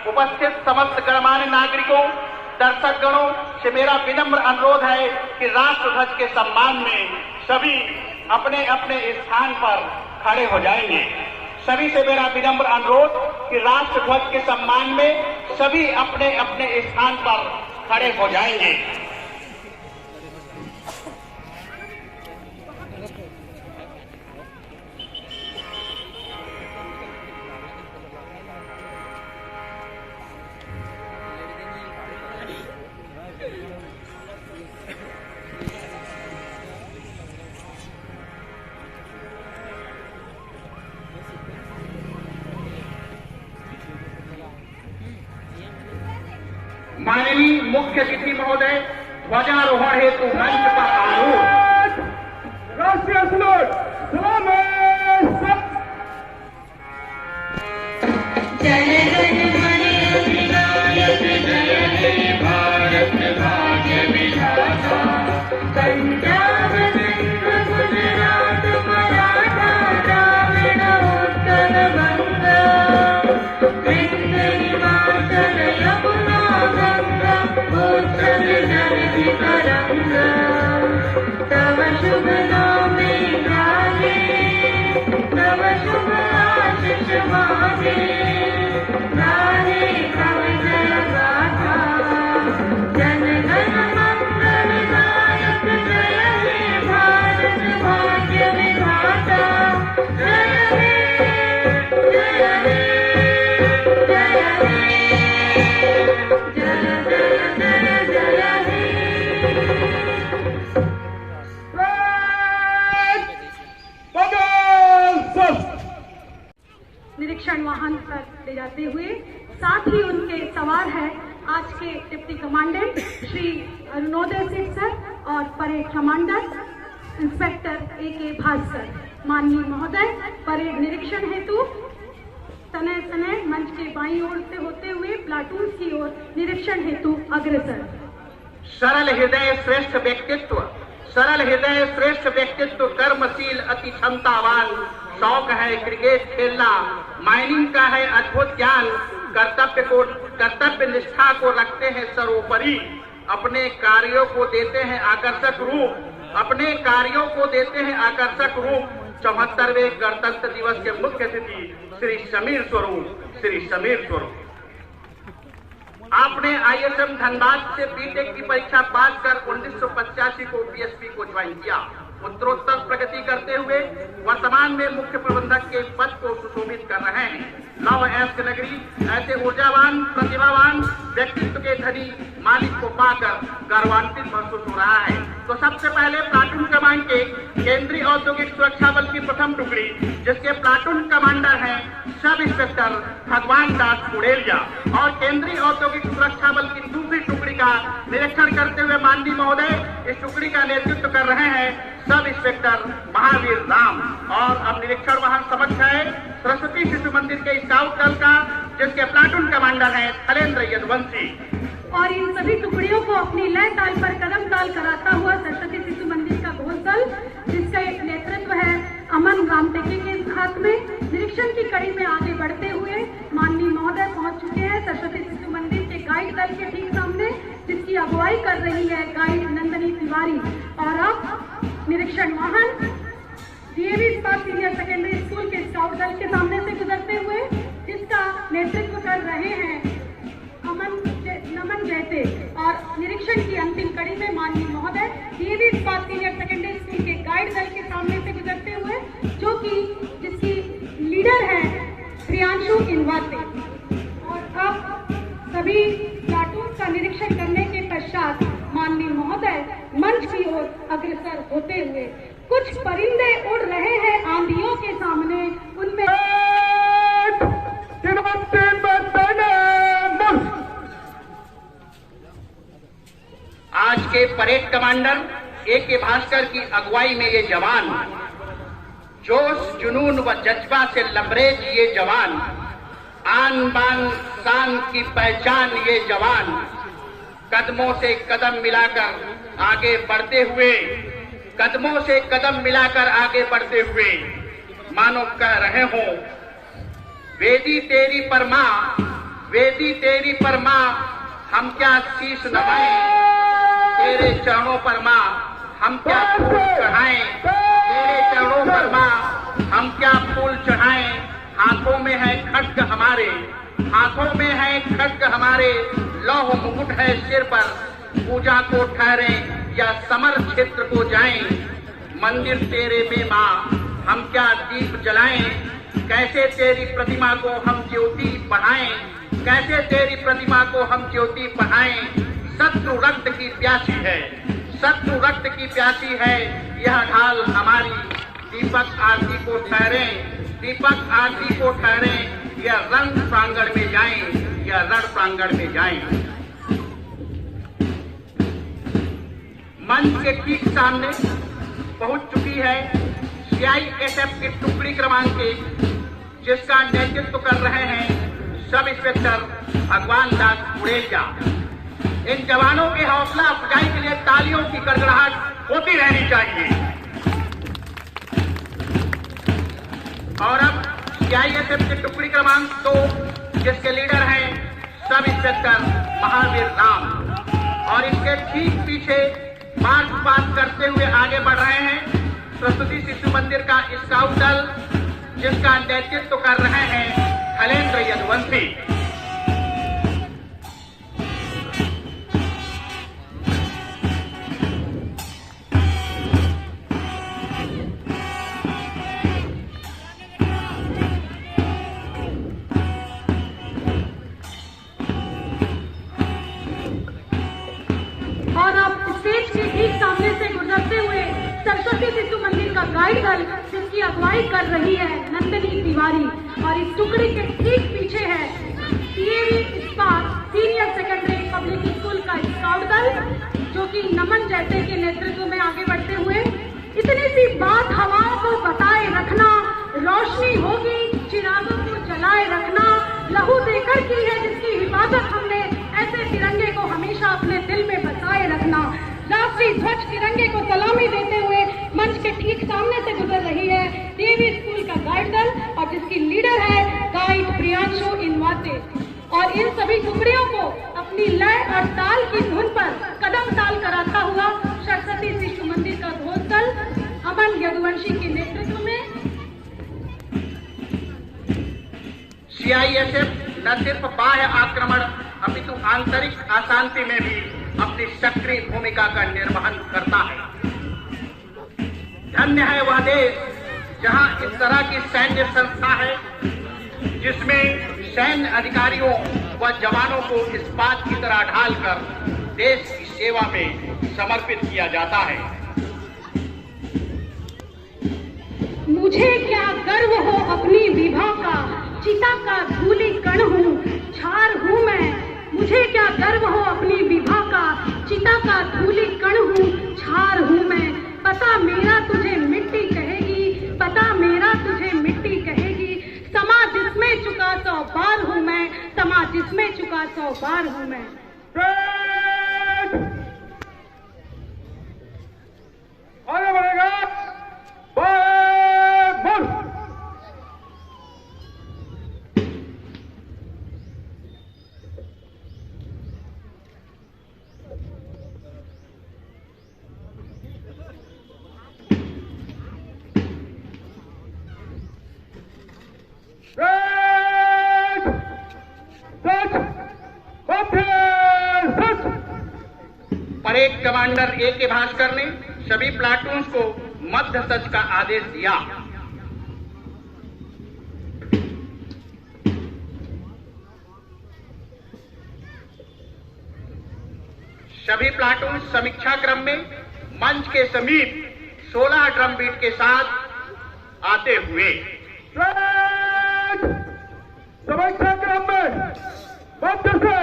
उपस्थित समस्त गणमान्य नागरिकों, दर्शक गणों से मेरा विनम्र अनुरोध है कि राष्ट्र ध्वज के सम्मान में सभी अपने अपने स्थान पर खड़े हो जाएंगे। सभी से मेरा विनम्र अनुरोध कि राष्ट्र ध्वज के सम्मान में सभी अपने अपने स्थान पर खड़े हो जाएंगे। माननीय मुख्य अतिथि महोदय ध्वजारोहण हेतु मंच पर आरूढ़। राष्ट्रीय सलूट सलामी। जय जय मने अधिनायक जय हे भारत भाग्य विधाता। पंजाब सिंध गुजरात मराठा द्राविड़ उत्कल बंगा। विंध्य हिमाचल यमुना गंगा उत्कल जलधि तरंगा। तव शुभ नामे गाये तव शुभ आशीष मांगे। गाहे तव जय गाथा जन गण मंगल दायक जय हे भारत भाग्य विधाता। जय हे जय हे जय हे जय जय जय जय हे। निरीक्षण वाहन पर ले जाते हुए साथ ही उनके सवार है आज के deputy commandant Shri Arunoday Singh sir और parade commander inspector A K. Bhaskar. माननीय महोदय परेड निरीक्षण हेतु तनय तनय मंच के बाईं ओर से होते हुए प्लाटून की ओर निरीक्षण हेतु अग्रसर। सरल हृदय श्रेष्ठ व्यक्तित्व, सरल हृदय श्रेष्ठ व्यक्तित्व, कर्मशील अति क्षमतावान, शौक है क्रिकेट खेलना, माइनिंग का है अद्भुत ज्ञान, कर्तव्य निष्ठा को रखते हैं सर्वोपरि, अपने कार्यों को देते हैं आकर्षक रूप, अपने कार्यों को देते हैं आकर्षक रूप। 74वें गणतंत्र दिवस के मुख्य अतिथि श्री समीर स्वरूप। आपने ISM धनबाद से बीटेक की परीक्षा पास कर 1985 को PSP को ज्वाइन किया। उत्तरोत्तर प्रगति करते हुए वर्तमान में मुख्य प्रबंधक के पद को सुशोभित कर रहे हैं। लव ऐश्क नगरी ऐसे ऊर्जावान प्रतिभावान व्यक्तित्व के धनी मालिक को पाकर गर्वान्वित महसूस हो रहा है। तो सबसे पहले प्लाटून कमांड के केंद्रीय औद्योगिक सुरक्षा बल की प्रथम टुकड़ी, जिसके प्लाटून कमांडर हैं सब इंस्पेक्टर भगवान दास कुड़ेलिया, और केंद्रीय औद्योगिक सुरक्षा बल की दूसरी टुकड़ी का निरीक्षण करते हुए माननीय महोदय इस टुकड़ी का नेतृत्व कर रहे हैं सब इंस्पेक्टर महावीर राम। और अब निरीक्षण वाहन समक्ष है सरस्वती शिशु मंदिर के स्काउट दल का, जिसके प्लाटून कमांडर हैं थलेंद्र यदुवंशी। और इन सभी टुकड़ियों को अपनी लय ताल पर कदम ताल कराता हुआ सरस्वती शिशु मंदिर का घोष दल, जिसका नेतृत्व है अमन रामटेके के हाथ में। निरीक्षण की कड़ी में आगे बढ़ते हुए माननीय महोदय पहुंच चुके हैं सरस्वती शिशु मंदिर के गाइड दल के ठीक सामने, जिसकी अगुवाई कर रही है गाइड नंदनी तिवारी। और अब निरीक्षण वाहन DAV इस्पात सीनियर सेकेंडरी स्कूल के स्काउट दल के सामने से गुजरते हुए, जिसका नेतृत्व कर रहे हैं नमन जैसे। और निरीक्षण की अंतिम कड़ी में माननीय महोदय DAV इस्पात सीनियर सेकेंडरी स्कूल के गाइड दल के सामने से गुजरते हुए, जो कि जिसकी लीडर है प्रियांशु इनवाते। और अब सभी प्लाटून का निरीक्षण करने के पश्चात माननीय महोदय मंच की ओर अग्रसर होते हुए, कुछ परिंदे उड़ रहे हैं आंधियों के सामने, उनमें आज के परेड कमांडर ए.के. भास्कर की अगुवाई में ये जवान, जोश जुनून व जज्बा से लबरेज ये जवान, आन बान शान की पहचान ये जवान, कदमों से कदम मिलाकर आगे बढ़ते हुए, कदमों से कदम मिलाकर आगे बढ़ते हुए मानो कह रहे हो, बेदी तेरी परमा वेदी तेरी पर माँ हम क्या शीश नवाएं, तेरे चरणों पर माँ हम क्या फूल चढ़ाएं, तेरे चरणों पर माँ हम क्या फूल चढ़ाएं। हाथों में है खड्ग हमारे, हाथों में है खड्ग हमारे, लौह मुकुट है सिर पर, पूजा को ठहरे या समर क्षेत्र को जाएं। मंदिर तेरे में माँ हम क्या दीप जलाएं, कैसे तेरी प्रतिमा को हम ज्योति बढ़ाएं, कैसे तेरी प्रतिमा को हम ज्योति बढ़ाएं। शत्रु रक्त की प्यासी है, शत्रु रक्त की प्यासी है यह ढाल हमारी, दीपक आरती को ठहरे, दीपक आरती को ठहरे, यह रण प्रांगण में जाएं, यह रण प्रांगण में जाएं। मंच के ठीक सामने पहुंच चुकी है सीआईएसएफ की टुकड़ी क्रमांक 1, जिसका नेतृत्व कर रहे हैं सब इंस्पेक्टर भगवान दास गुड़ेजा। इन जवानों के हौसला अफजाई के लिए तालियों की गड़गड़ाहट होती रहनी चाहिए। और अब सीआईएसएफ की टुकड़ी क्रमांक 2, जिसके लीडर हैं सब इंस्पेक्टर महावीर राम, और इसके ठीक पीछे मार्च पास करते हुए आगे बढ़ रहे हैं सरस्वती शिशु मंदिर का स्काउट दल, जिसका नेतृत्व कर रहे हैं खलेंद्र यदुवंशी। और अब स्टेज के ठीक सामने से गुजरते हुए सरस्वती शिशु मंदिर का गाइड दल, जिसकी अगुवाई कर रही है नंदिनी तिवारी, और इस टुकड़ी के ठीक पीछे है सीएवी इस्पात सीनियर सेकेंडरी पब्लिक स्कूल का स्काउट दल, जो कि नमन जैसे के नेतृत्व में आगे बढ़ते हुए इतनी सी बात हवाओं को बताए रखना, रोशनी होगी चिरागों को जलाए रखना, लहू देकर की है जिसकी हिफाजत हमने, ऐसे तिरंगे को हमेशा अपने दिल में बसाए रखना। राष्ट्रीय ध्वज तिरंगे को सलामी देते हुए मंच के ठीक सामने से गुजर रही है डीएवी स्कूल का गाइड दल, और जिसकी लीडर है गाइड प्रियांशु इनवाते। और इन सभी टुकड़ियों को अपनी लय और ताल की धुन पर कदम ताल कराता हुआ सरस्वती शिशु मंदिर का ध्वज दल अमन यदुवंशी के नेतृत्व में सीआईएसएफ न सिर्फ बाह्य आक्रमण अपितु आंतरिक अशांति में भी अपनी सक्रिय भूमिका का निर्वहन करता है। धन्य है वह देश जहां इस तरह की सैन्य संस्था है, जिसमें सैन्य अधिकारियों व जवानों को इस बात की तरह ढालकर देश की सेवा में समर्पित किया जाता है। मुझे क्या गर्व हो अपनी विभा का, चिता का धूलि कण हूँ, छार हूँ मैं। मुझे क्या गर्व हो अपनी विभा का, चिता का धूलि कण हूँ, छार हूँ मैं। पता मेरा तुझे मिट्टी कहेगी, पता मेरा तुझे मिट्टी कहेगी। समा जिसमें चुका 100 बार हूँ मैं, समा जिसमें चुका 100 बार हूँ मैं। आगे बढ़ेगा परेड कमांडर ए के भास्कर ने सभी प्लाटून्स को मध्य सच का आदेश दिया। सभी प्लाटून समीक्षा क्रम में मंच के समीप 16 ड्रम बीट के साथ आते हुए समीक्षा क्रम में मध्य से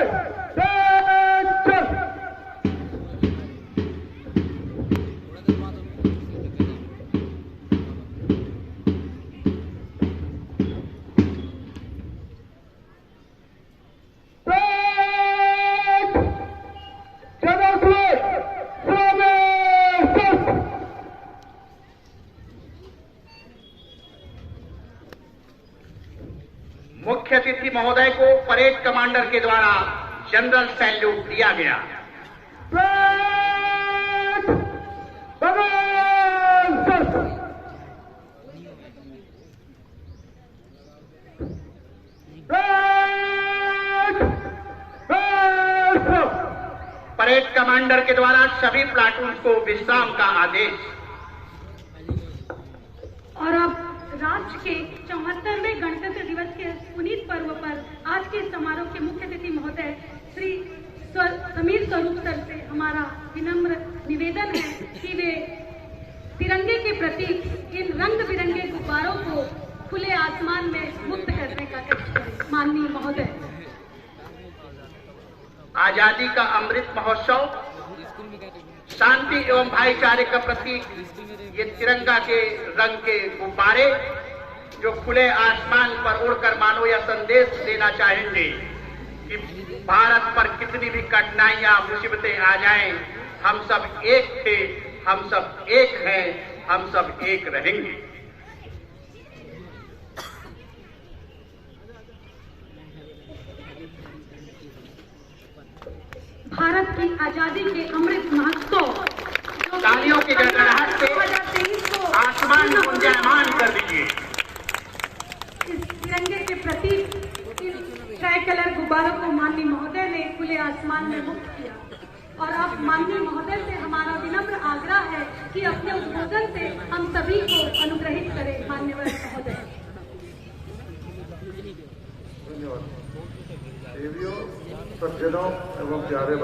मुख्य अतिथि महोदय को परेड कमांडर के द्वारा जनरल सैल्यूट दिया गया। फ्लैग बगल परेड कमांडर के द्वारा सभी प्लाटून को विश्राम का आदेश। और अब राज्य के 74वें गणतंत्र दिवस के पुनीत पर्व पर आज के समारोह के मुख्य अतिथि महोदय श्री समीर स्वरूप सर से हमारा विनम्र निवेदन है कि वे तिरंगे के प्रति इन रंग बिरंगे गुब्बारों को खुले आसमान में मुक्त करने का कष्ट करें। माननीय महोदय। आजादी का अमृत महोत्सव शांति एवं भाईचारे का प्रतीक ये तिरंगा के रंग के गुब्बारे जो खुले आसमान पर उड़कर मानो यह संदेश देना चाहेंगे कि भारत पर कितनी भी कठिनाइयां मुसीबतें आ जाएं, हम सब एक थे, हम सब एक हैं, हम सब एक रहेंगे। भारत की आजादी के अमृत महोत्सव तालियों की गड़गड़ाहट से आसमान को गुंजायमान कर दीजिए। इस तिरंगे के प्रति ट्राई कलर गुब्बारों को माननीय महोदय ने खुले आसमान में मुक्त किया और अब माननीय महोदय से हमारा विनम्र आग्रह है कि अपने उद्बोधन से हम सभी को अनुग्रहित करें। माननीय महोदय। देवियों, सज्जनों एवं प्यारे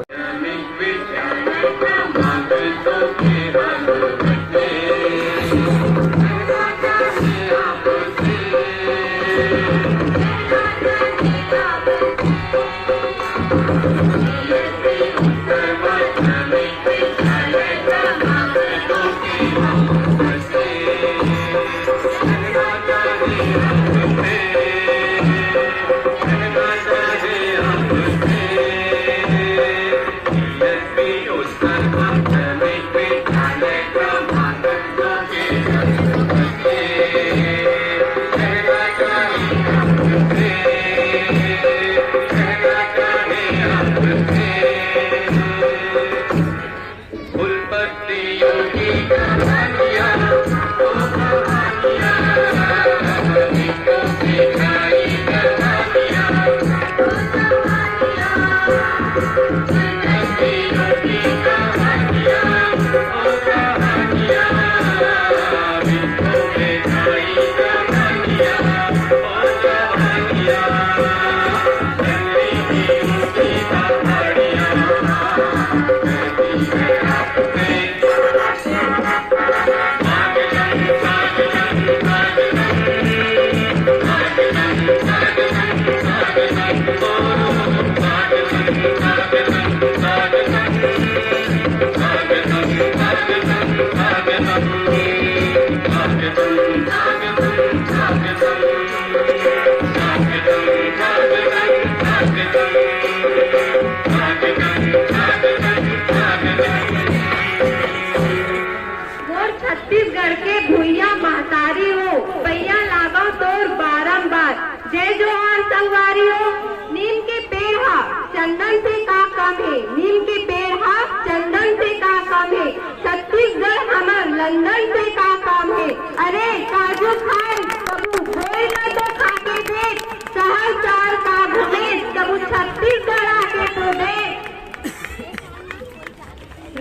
छत्तीसगढ़ के भूइया महतारी हो, पैया लागो तोर बारंबार। जय जोहार संगवारी हो। नीम के पेड़ हा चंदन से का कम है, नीम के पेड़ हा चंदन से का कम है। छत्तीसगढ़ हमार लंदन से का कम है। अरे काजू खान कबू बोल न तो खाके देख, शहर शहर का घूमे कबू छत्तीसगढ़ आके तो देख।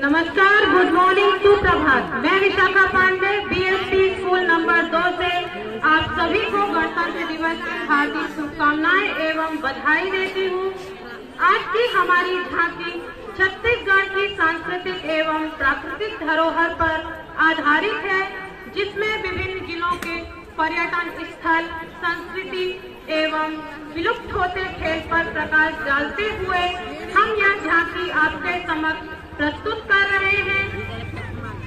नमस्कार, गुड मॉर्निंग, सुप्रभात। मैं Vishakha Pandey BSP school number 2 से आप सभी को गणतंत्र दिवस की हार्दिक शुभकामनाएं एवं बधाई देती हूँ। आज की हमारी झांकी छत्तीसगढ़ की सांस्कृतिक एवं प्राकृतिक धरोहर पर आधारित है, जिसमें विभिन्न जिलों के पर्यटन स्थल, संस्कृति एवं विलुप्त होते खेल पर प्रकाश डालते हुए हम यह झांकी आपके समक्ष प्रस्तुत कर रहे हैं।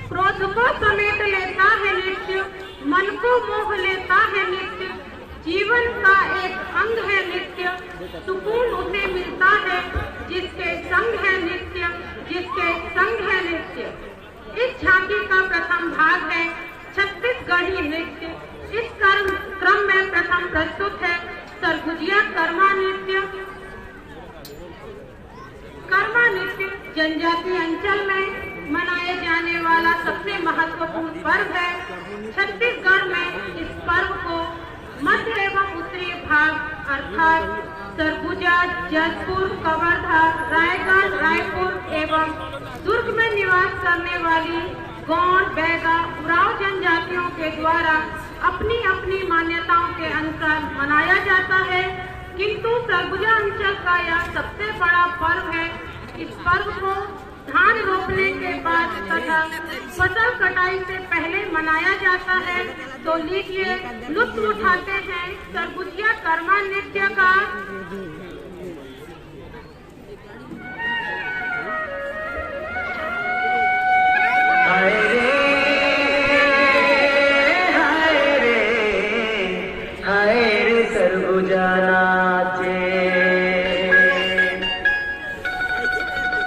क्रोध को समेट लेता है नृत्य, मन को मोह लेता है नृत्य, जीवन का एक अंग है नृत्य, सुकून उसे मिलता है जिसके संग है नृत्य, जिसके संग है नृत्य। इस झांकी का प्रथम भाग है छत्तीसगढ़ी नृत्य। इस क्रम में प्रथम प्रस्तुत है सरगुजिया कर्मा नृत्य जनजातीय अंचल में मनाए जाने वाला सबसे महत्वपूर्ण पर्व है। छत्तीसगढ़ में इस पर्व को मध्य एवं उत्तरी भाग अर्थात सरगुजा, जसपुर, कवर्धा, रायगढ़, रायपुर एवं दुर्ग में निवास करने वाली गौंड, बैगा, उरांव जनजातियों के द्वारा अपनी अपनी मान्यताओं के अनुसार मनाया जाता है, किंतु सरगुजा अंचल का यह सबसे बड़ा पर्व है। इस पर्व को धान रोपने के बाद तथा फसल कटाई से पहले मनाया जाता है। तो लीजिए लुत्फ उठाते हैं सरगुजिया कर्मा नृत्य का। सरगुजा नाचे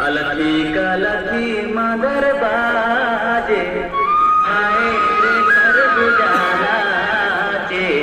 अलखी कलखी मगर बाजे, हाय रे सरगुजा नाचे।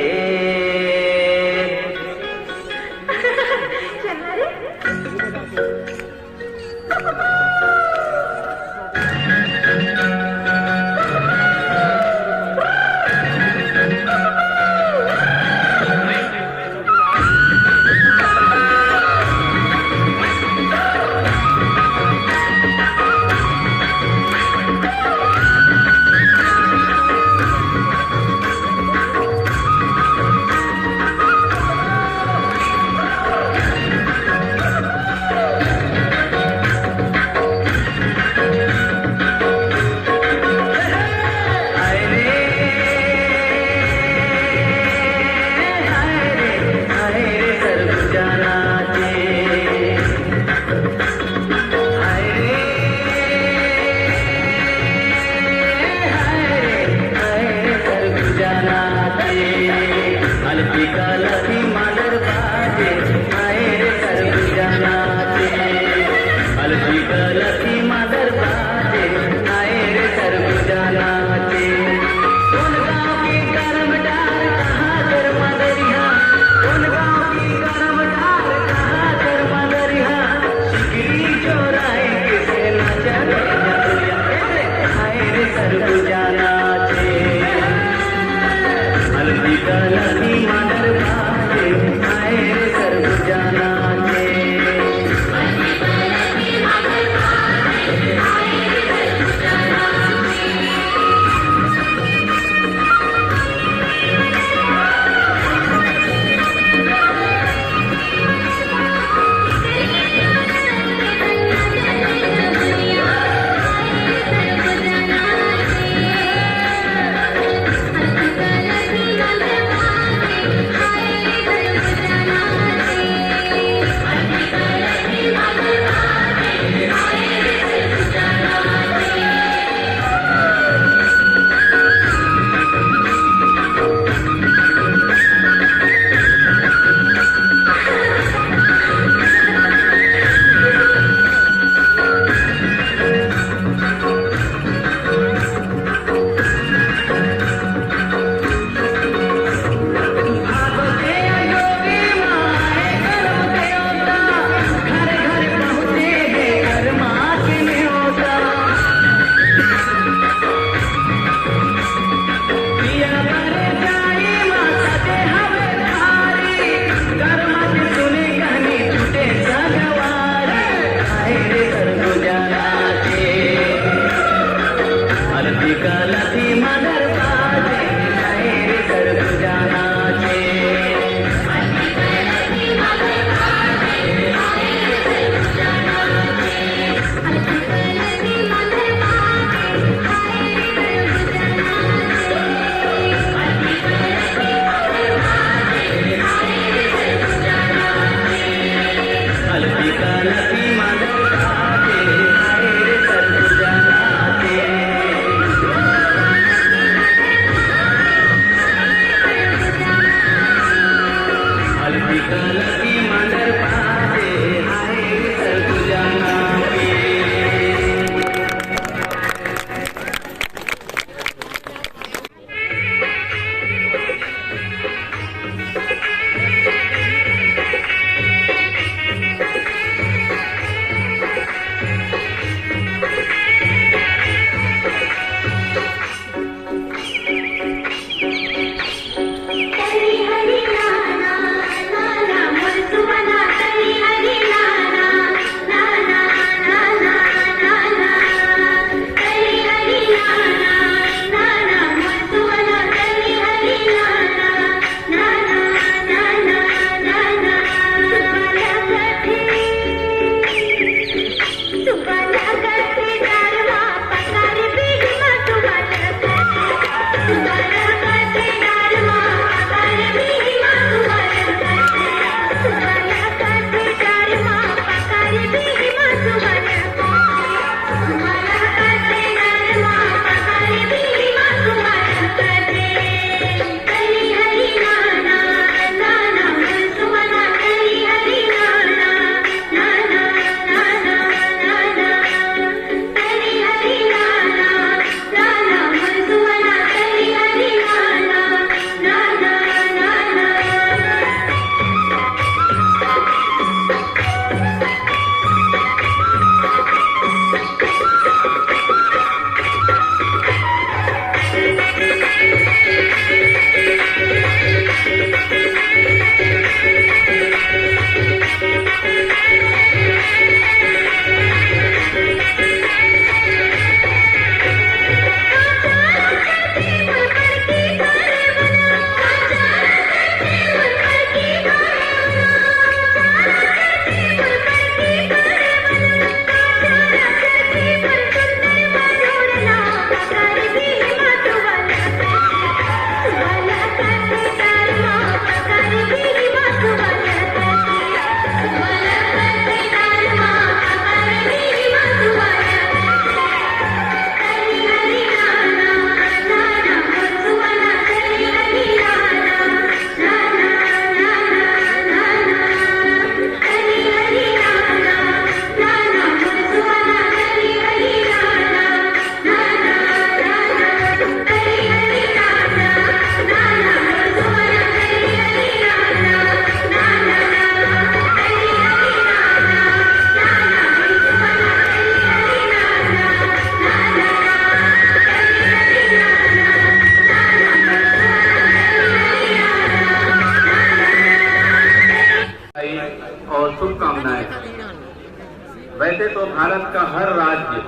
वैसे तो भारत का हर राज्य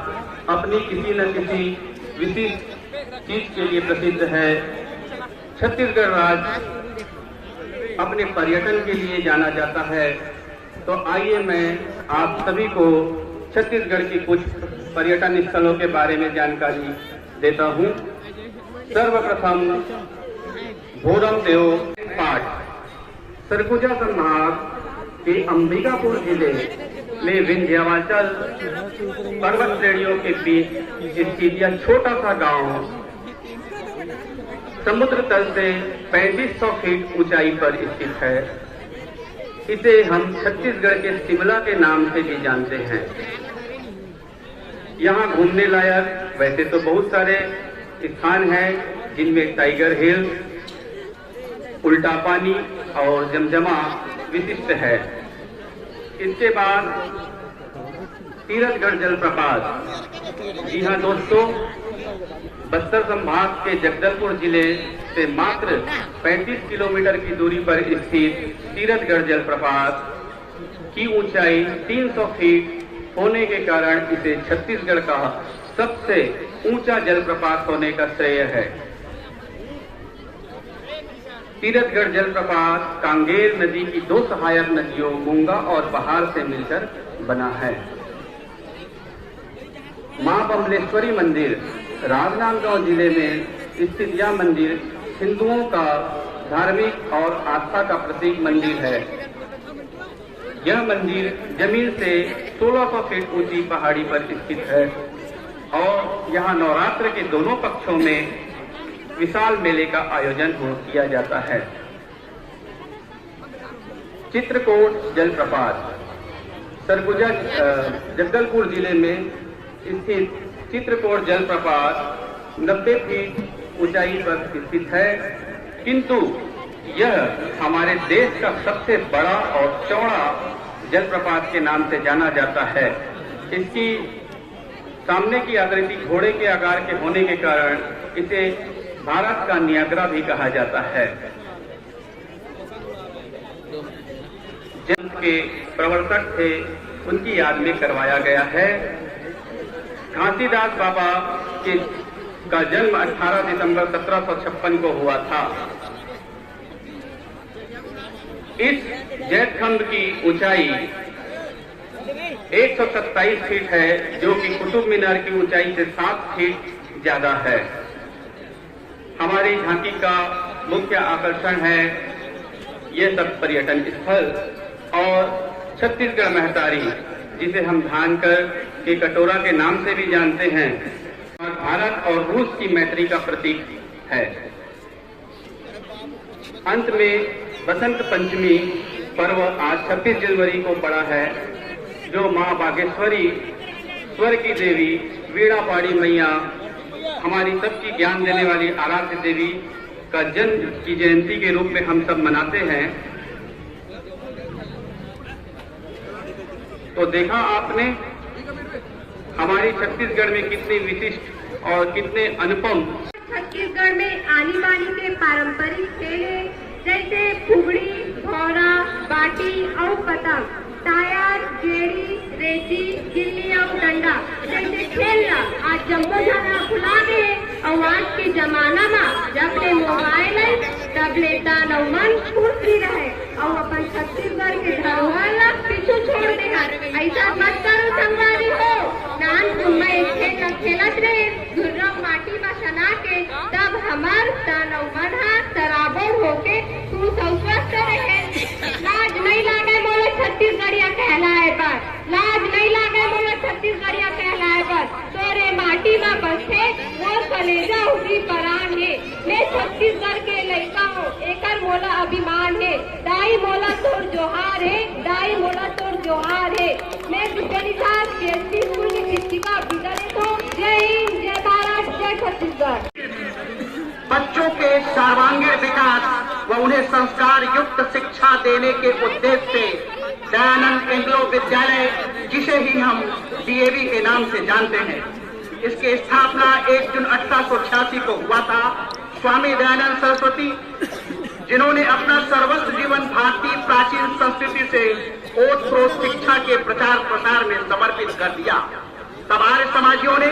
अपनी किसी न किसी विशिष्ट चीज के लिए प्रसिद्ध है। छत्तीसगढ़ राज्य अपने पर्यटन के लिए जाना जाता है। तो आइए मैं आप सभी को छत्तीसगढ़ की कुछ पर्यटन स्थलों के बारे में जानकारी देता हूँ। सर्वप्रथम भोरम देव पाठ। सरगुजा संभाग के अंबिकापुर जिले में विंध्याचल पर्वत श्रेणियों के बीच स्थित यह छोटा सा गांव समुद्र तल से 3500 फीट ऊंचाई पर स्थित है। इसे हम छत्तीसगढ़ के शिमला के नाम से भी जानते हैं। यहाँ घूमने लायक वैसे तो बहुत सारे स्थान हैं, जिनमें टाइगर हिल, उल्टा पानी और जमजमा विशिष्ट है। इसके बाद तीरथगढ़ जलप्रपात। जी हाँ दोस्तों, बस्तर संभाग के जगदलपुर जिले से मात्र 35 किलोमीटर की दूरी पर स्थित तीरथगढ़ जलप्रपात की ऊंचाई 300 फीट होने के कारण इसे छत्तीसगढ़ का सबसे ऊंचा जलप्रपात होने का श्रेय है। तीरथगढ़ जलप्रपात कांगेर नदी की दो सहायक नदियों गंगा और बहार से मिलकर बना है। मां बमलेश्वरी मंदिर राजनांदगांव जिले में स्थित यह मंदिर हिंदुओं का धार्मिक और आस्था का प्रतीक मंदिर है। यह मंदिर जमीन से 1600 फीट ऊंची पहाड़ी पर स्थित है और यहाँ नवरात्र के दोनों पक्षों में विशाल मेले का आयोजन किया जाता है। चित्रकोट जलप्रपात। सरगुजा जगदलपुर जिले में स्थित चित्रकोट जलप्रपात 90 फीट ऊंचाई पर स्थित है, किंतु यह हमारे देश का सबसे बड़ा और चौड़ा जलप्रपात के नाम से जाना जाता है। इसकी सामने की आकृति घोड़े के आकार के होने के कारण इसे भारत का नियाग्रा भी कहा जाता है। जल के प्रवर्तक थे, उनकी याद में करवाया गया है। घासीदास बाबा का जन्म 18 दिसंबर 1756 को हुआ था। इस जैतखंड की ऊंचाई 127 फीट है, जो कि कुतुब मीनार की ऊंचाई से 7 फीट ज्यादा है। हमारी झांकी का मुख्य आकर्षण है ये सब पर्यटन स्थल और छत्तीसगढ़ महतारी, जिसे हम धानकर के कटोरा के नाम से भी जानते हैं और भारत और रूस की मैत्री का प्रतीक है। अंत में बसंत पंचमी पर्व आज 26 जनवरी को पड़ा है, जो मां बागेश्वरी, स्वर की देवी, वीणापाड़ी मैया, हमारी सबकी ज्ञान देने वाली आराध्य देवी का जन्म की जयंती के रूप में हम सब मनाते हैं। तो देखा आपने हमारी छत्तीसगढ़ में कितनी विशिष्ट और कितने अनुपम। छत्तीसगढ़ में आनी बानी के पारंपरिक खेल है, जैसे फुगड़ी, भौरा, बाटी और पतंग, टायर, गेड़ी, रेती, गिल्ली और डंडा जैसे खेलना आज जम्मो जाना खुला दे। और आज के जमाना में जब ले मोबाइल है तब ले तन और मन खुशी रहे और अपन छत्तीसगढ़ के धरोहर ला पीछू छोड़ दे। ऐसा मत करो संगवारी हो, नान तुम्हें खेल खेलत रहे घुर्रा माटी में सना के, तब हमार तन और मन सराबोर होके तू स्वस्थ रहे। लाज नहीं लागे मोले छत्तीसगढ़िया कहलाए पर, लाज नहीं लागे मोले छत्तीसगढ़िया कहलाए पर, तोरे माटी में बसे वो कलेजा उठी परान है। मैं छत्तीसगढ़ के लड़का हूँ, एकर मोला अभिमान है। दाई मोला तोर जोहार है, दाई मोला तोर जोहार है। मैं दुर्गनिदास बीएसपी स्कूल की शिक्षिका विद्यालय हूँ। जय हिंद, जय भारत, जय छत्तीसगढ़। बच्चों के सर्वांगीण विकास व उन्हें संस्कार युक्त शिक्षा देने के उद्देश्य से दयानंद एंग्लो विद्यालय, जिसे ही हम डीएवी के नाम से जानते हैं, इसकी स्थापना 1 जून 1886 को हुआ था। स्वामी दयानंद सरस्वती, जिन्होंने अपना सर्वस्व जीवन भारतीय प्राचीन संस्कृति से ओत प्रोत शिक्षा के प्रचार प्रसार में समर्पित समर्पित कर दिया। तब आर्य समाजियों ने,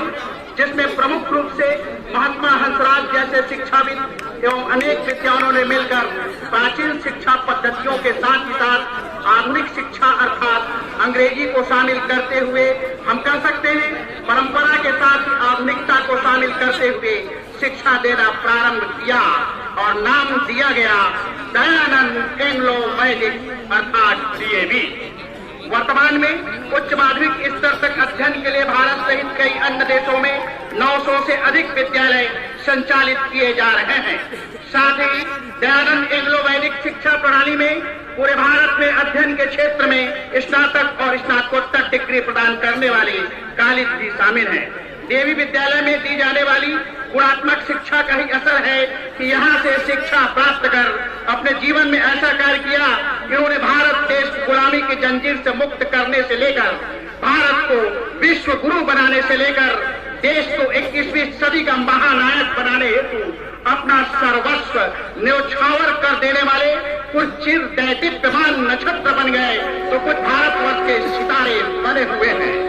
जिसमें प्रमुख रूप से महात्मा हंसराज जैसे शिक्षाविद एवं अनेक विद्वानों ने मिलकर प्राचीन शिक्षा पद्धतियों के साथ ही साथ आधुनिक शिक्षा अर्थात अंग्रेजी को शामिल करते हुए, हम कह सकते हैं परंपरा के साथ आधुनिकता को शामिल करते हुए शिक्षा देना प्रारंभ किया और नाम दिया गया दयानंद एंग्लो वैदिक अर्थात डीएवी। वर्तमान में उच्च माध्यमिक स्तर तक अध्ययन के लिए भारत सहित कई अन्य देशों में 900 से अधिक विद्यालय संचालित किए जा रहे हैं। साथ ही दयानंद एंग्लो वैदिक शिक्षा प्रणाली में पूरे भारत में अध्ययन के क्षेत्र में स्नातक और स्नातकोत्तर डिग्री प्रदान करने वाले कॉलेज भी शामिल हैं। देवी विद्यालय में दी जाने वाली गुणात्मक शिक्षा का ही असर है कि यहाँ से शिक्षा प्राप्त कर अपने जीवन में ऐसा कार्य किया कि उन्होंने भारत देश को गुलामी की जंजीर से मुक्त करने से लेकर भारत को विश्व गुरु बनाने से लेकर देश को 21वीं सदी का महानायक बनाने हेतु अपना सर्वस्व न्यौछावर कर देने वाले कुछ चिर दैदीप्यमान नक्षत्र बन गए तो कुछ भारतवर्ष के सितारे बने हुए हैं।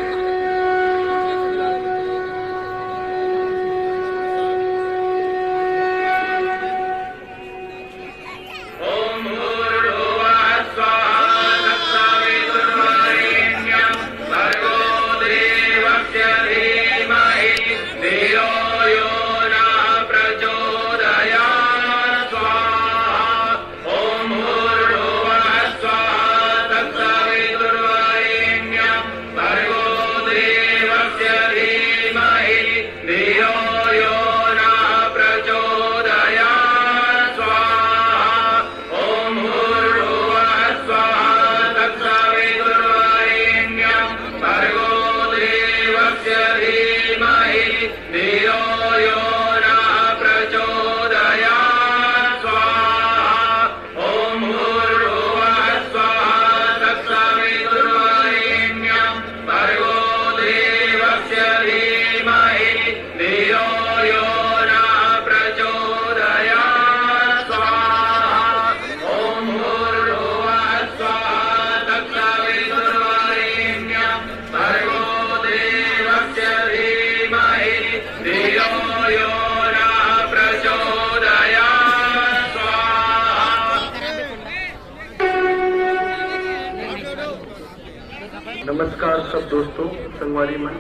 नमस्कार सब दोस्तों, संगवारी मन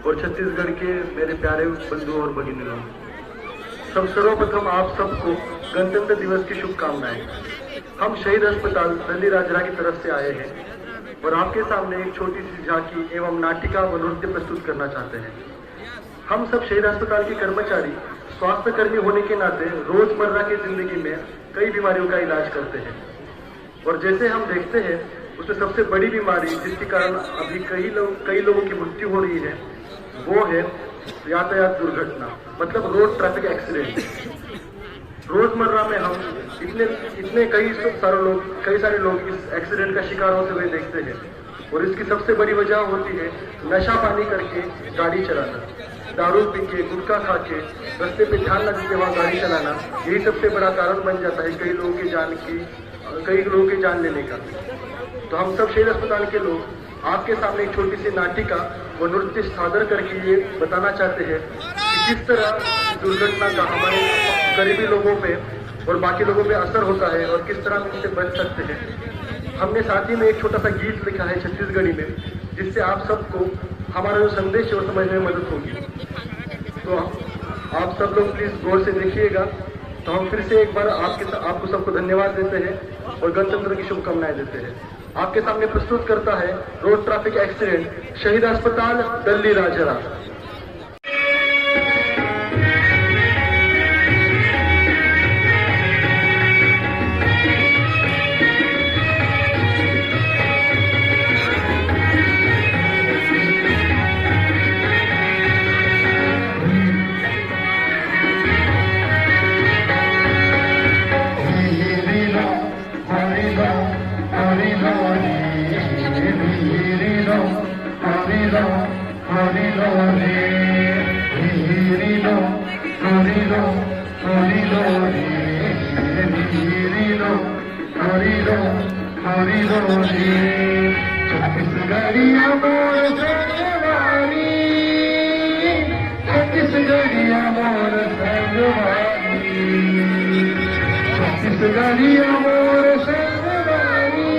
और छत्तीसगढ़ के मेरे प्यारे बंधु और भगिनियों, सर्वप्रथम आप सबको गणतंत्र दिवस की शुभकामनाएं। हम शहीद अस्पताल दल्ली राजरा की तरफ से आए हैं और आपके सामने एक छोटी सी झांकी एवं नाटिका व नृत्य प्रस्तुत करना चाहते हैं। हम सब शहीद अस्पताल के कर्मचारी स्वास्थ्य कर्मी होने के नाते रोजमर्रा की जिंदगी में कई बीमारियों का इलाज करते हैं और जैसे हम देखते हैं उसमें सबसे बड़ी बीमारी जिसके कारण अभी कई लोगों की मृत्यु हो रही है वो है यातायात दुर्घटना, मतलब रोड ट्रैफिक एक्सीडेंट। रोजमर्रा में हम इतने कई सारे लोग इस एक्सीडेंट का शिकार होते हुए देखते हैं और इसकी सबसे बड़ी वजह होती है नशा पानी करके गाड़ी चलाना, दारू पी के, गुटखा खा के, रास्ते पे ध्यान न देते वहाँ गाड़ी चलाना। यही सबसे बड़ा कारण बन जाता है कई लोगों की जान लेने का। तो हम सब शहीद अस्पताल के लोग आपके सामने एक छोटी सी नाटिका व नृत्य सादर करके ये बताना चाहते हैं कि किस तरह दुर्घटना का हमारे गरीबी लोगों पे और बाकी लोगों पे असर होता है और किस तरह हम इससे बच सकते हैं। हमने साथ ही में एक छोटा सा गीत लिखा है छत्तीसगढ़ी में, जिससे आप सबको हमारा जो संदेश है वो समझने में मदद होगी। तो आप सब लोग प्लीज गौर से देखिएगा। तो हम फिर से एक बार आपको सबको धन्यवाद देते हैं और गणतंत्र की शुभकामनाएं देते हैं। आपके सामने प्रस्तुत करता है रोड ट्रैफिक एक्सीडेंट शहीद अस्पताल दल्ली राजरा। छत्तीसगढ़िया मोर छत्तीसगढ़िया मोर संगवारी,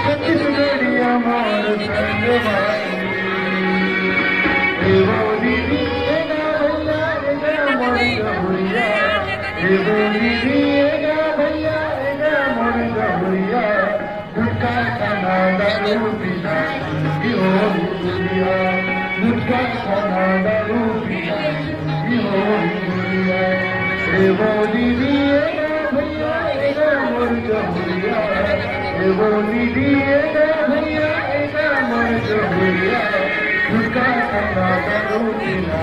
छत्तीसगढ़िया मोर संगवारी। एवो दीदी एगा भैया एगा मोर गहुरिया, एवो दीदी एगा भैया एगा मोर गहुरिया। गुटखा खाना दारू पीना हो गुरिया, गुटखा खाना दारू पीना हो गुरिया। एवो दीदी एगा भैया एगा मोर गहुरिया, एवो दीदी एगा भैया एगा मोर गहुरिया। गुटखा खाना दारू पीना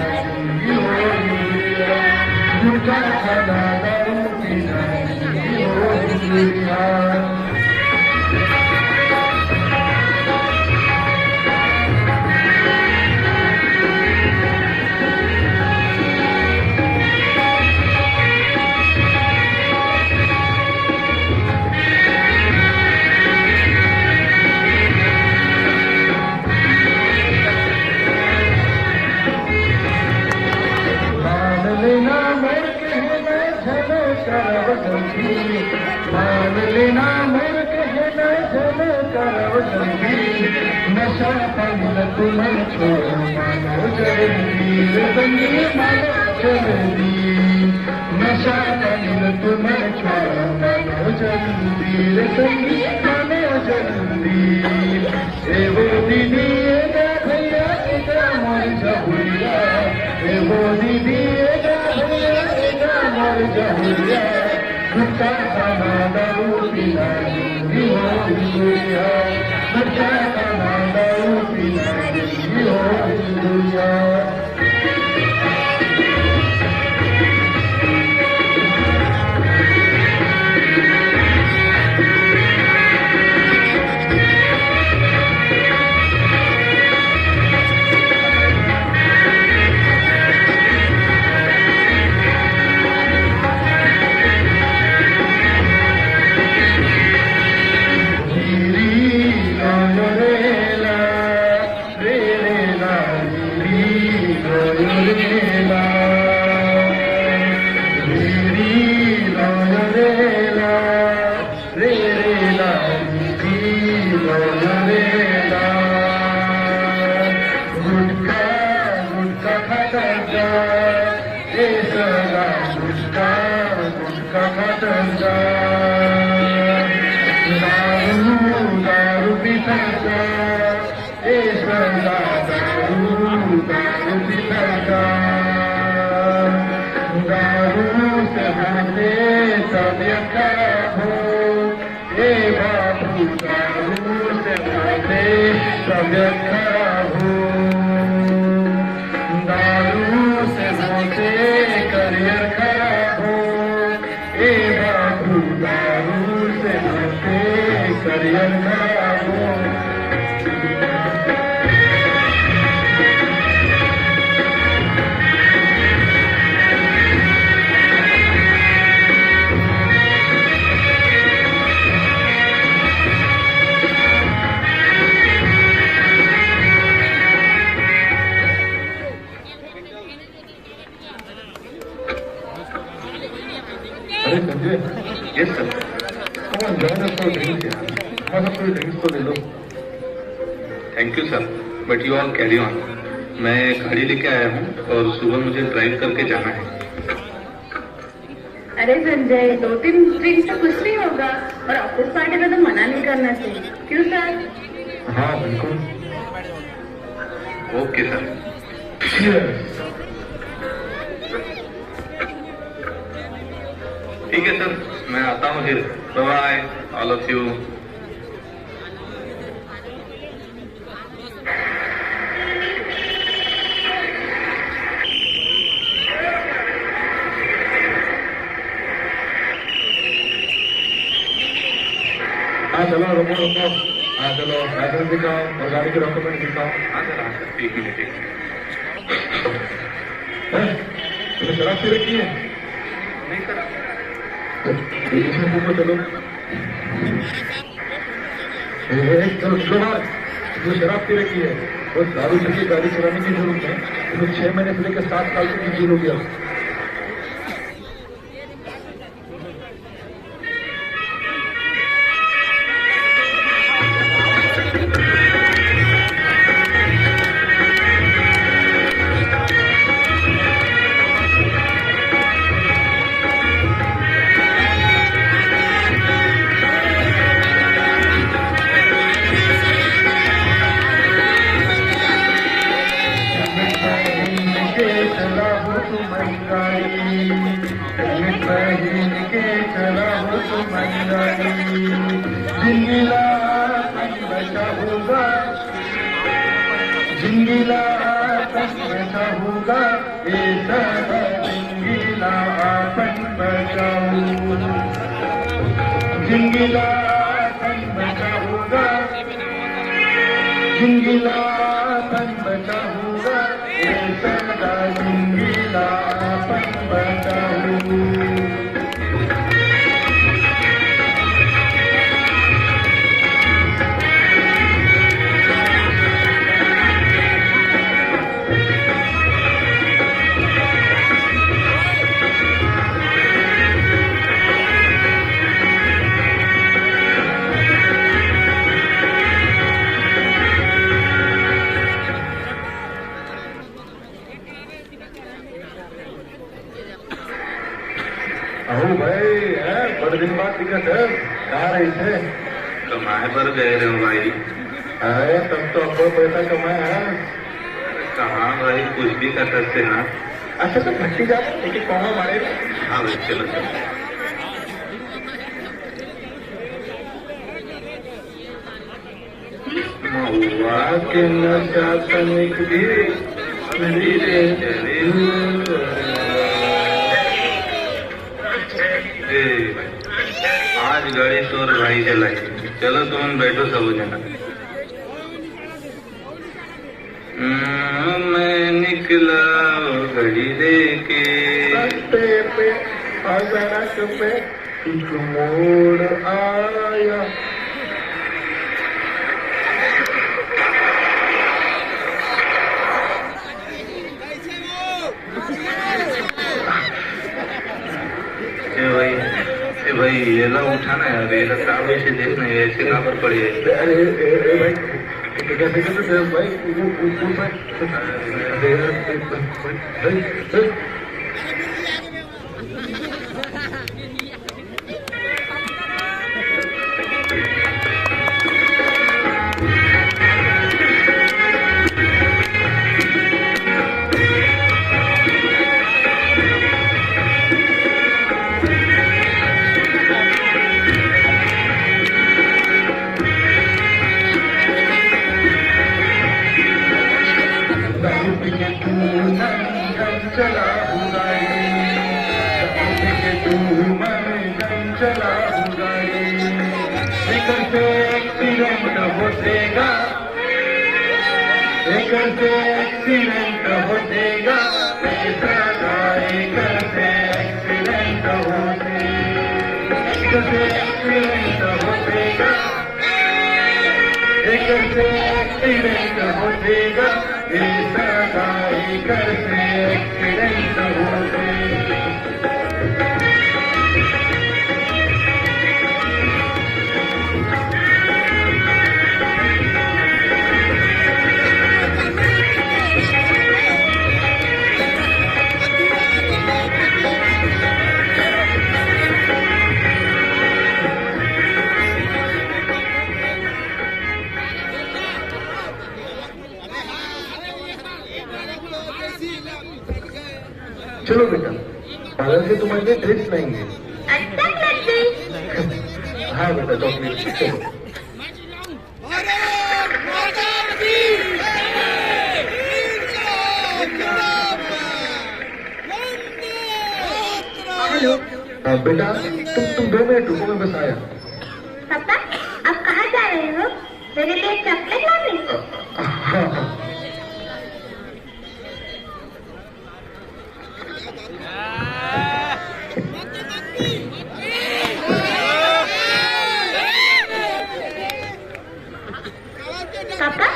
हो गुरिया, गुटखा खाना दारू पीना हो गुरिया। मान लेना मोर कहना जन करव जल्दी, नशा पागल तुम छोड़ो मानो जल्दी, बंदी मानो जल्दी। नशा पागल तुम छोड़ो मानो जल्दी, बंदी मानो जल्दी। एवो दीदी एगा भैया एगा मोर जहुरिया, एवो दीदी एगा भैया एगा मोर जहुरिया। गुटखा खाना दारू पीना हो गुरिया, गुटखा खाना दारू पीना हो गुरिया। तबियत खराब हो, दारू से होते करियर खराब हो। ए बाबू दारू से होते करियर खराब हो। Yes, sir. Come on, join us for drinks. Come on, drinks तो ले लो. Thank you sir, but you all carry on. मैं गाड़ी लेके आया हूँ और सुबह मुझे ड्राइव करके जाना है। अरे संजय, 2-3 ड्रिंक्स से कुछ नहीं होगा, और ऑफिस पार्टी में तो मना नहीं करना चाहिए, क्यों सर? हाँ बिल्कुल। Okay sir. ठीक है सर, मैं आता हूँ फिर। Bye all of you. हाँ चलो रुको रुको, हाँ चलो लाइसेंस दिखाओ और गाड़ी के डॉक्यूमेंट दिखाओ। हाँ सर, एक मिनट। तुमने शराब पी रखी है? नहीं सर। इसमें घूमो चलो। चलो चलो बाहर। तुमने शराब पी रखी है और दारू पी के गाड़ी चलाने की जरूरत है। तुम्हें 6 महीने से लेकर 7 साल तक की जेल हो गया। होगा, जिंगीला आपन बचाऊंगा, ये सदा जिंगीला आपन बचाऊं, जिंगीला आपन बचाऊंगा, जिंगीला आपन बचाऊंगा, ये सदा जिंगीला आपन बचाऊं। अहो भाई है बड़े दिन बाद दिक्कत है, कहाँ रही थे? कमाए पर गए रहे हो भाई। अरे तब तो अब पैसा कमाया है। कहाँ भाई, कुछ भी कर सकते ना। अच्छा तो भट्टी जा एक एक कौवा मारेगा। हाँ भाई चलो चलो। महुआ के नशा तनिक भी मेरी आज गाड़ी तोर भाई चलाई, चलो तुम बैठो सब जना। मैं निकला घड़ी देके रास्ते पे सड़क पे एक मोड़ आया, भाई ये ला उठाना यार, ये ला काम ऐसे देखना है, ऐसे कहाँ पर पड़ी है। अरे भाई कैसे करते भाई चला गाड़ी, चला गाड़ी, लेकर से एक्सीडेंट हो देगा, लेकर से एक्सीडेंट हो देगा, पैसा गायकर से एक्सीडेंट हो देगा, एक्सीडेंट हो देगा, लेकर से एक्सीडेंट हो देगा, पैसा गायकर से एक्सीडेंट हो देगा। चलो बेटा, पार्लर से तुम्हारे लिए ड्रेस लाएंगे। हाँ बेटा चॉकलेट। चलो बेटा तुम 2 मिनट रुको, मैं बस आया। पापा आप कहाँ जा रहे हो? मेरे लिए चॉकलेट लाने? हाँ हाँ पापा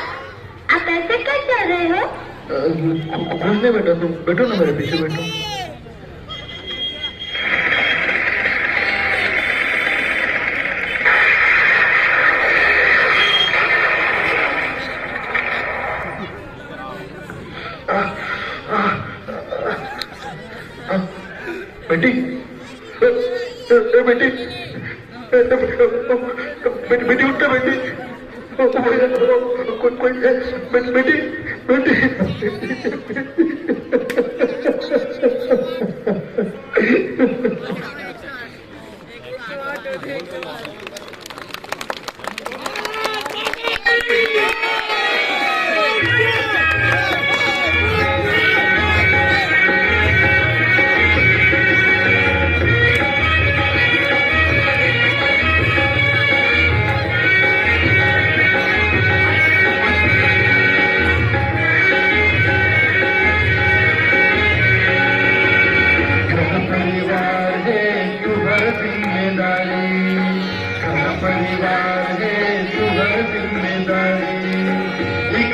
आप ऐसे क्या कर रहे हो? कुछ नहीं बेटा, तुम बैठो ना मेरे पीछे बैठो। बेटी बेटी बेटी उठा बेटी, कोई बेटी बेटी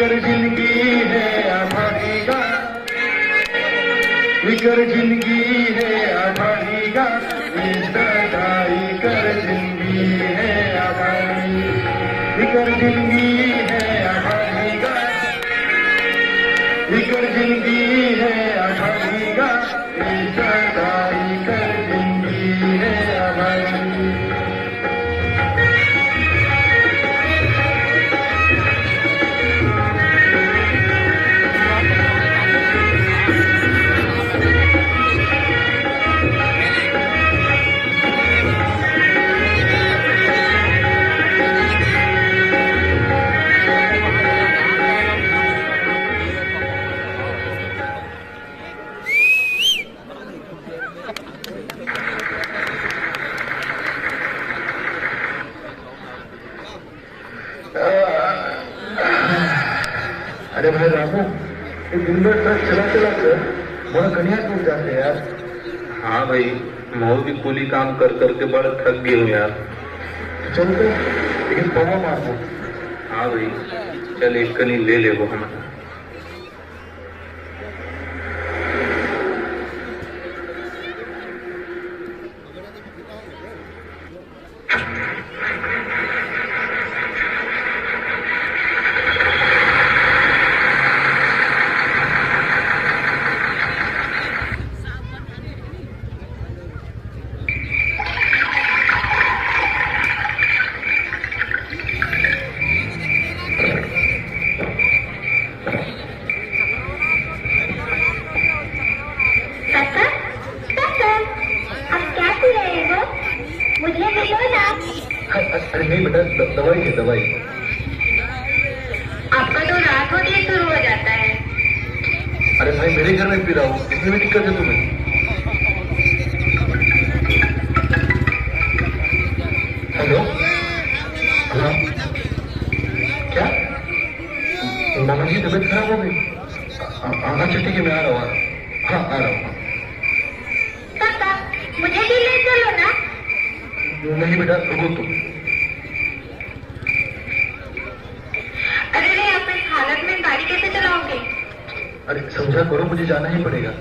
विकर जिंदगी है आभारीगा, विकर जिंदगी है आभारीगा, सदाई कर जिंदगी है आभारी, विकर जिंदगी है आभारीगा, विकर जिंदगी है आभारीगा, सदाई कर जिंदगी है आभारी। अरे भाई रामू, ये दिन भर ट्रक चला चला कर बड़ा कन्या टूट जाते हैं यार। हाँ भाई, मैं भी कूली काम कर करके बड़ा थक गया हूँ यार। चल तो लेकिन पवा मार दो। हाँ भाई, चल एक कनी ले ले वो हमारा। अरे नहीं बेटा, दवाई है दवाई। आपका तो रात होते ही शुरू हो जाता है। अरे भाई मेरे घर में पी रहा हूँ, इसमें भी दिक्कत है तुम्हें? हेलो हेलो, क्या मामा जी तबीयत खराब हो गई? अच्छा ठीक है, मैं आ रहा हूँ। हाँ आ रहा हूँ। पापा मुझे भी ले चलो ना। नहीं बेटा, रुको तुम। अरे नहीं, आप इस हालत में गाड़ी कैसे चलाओगे? अरे समझा करो, मुझे जाना ही पड़ेगा।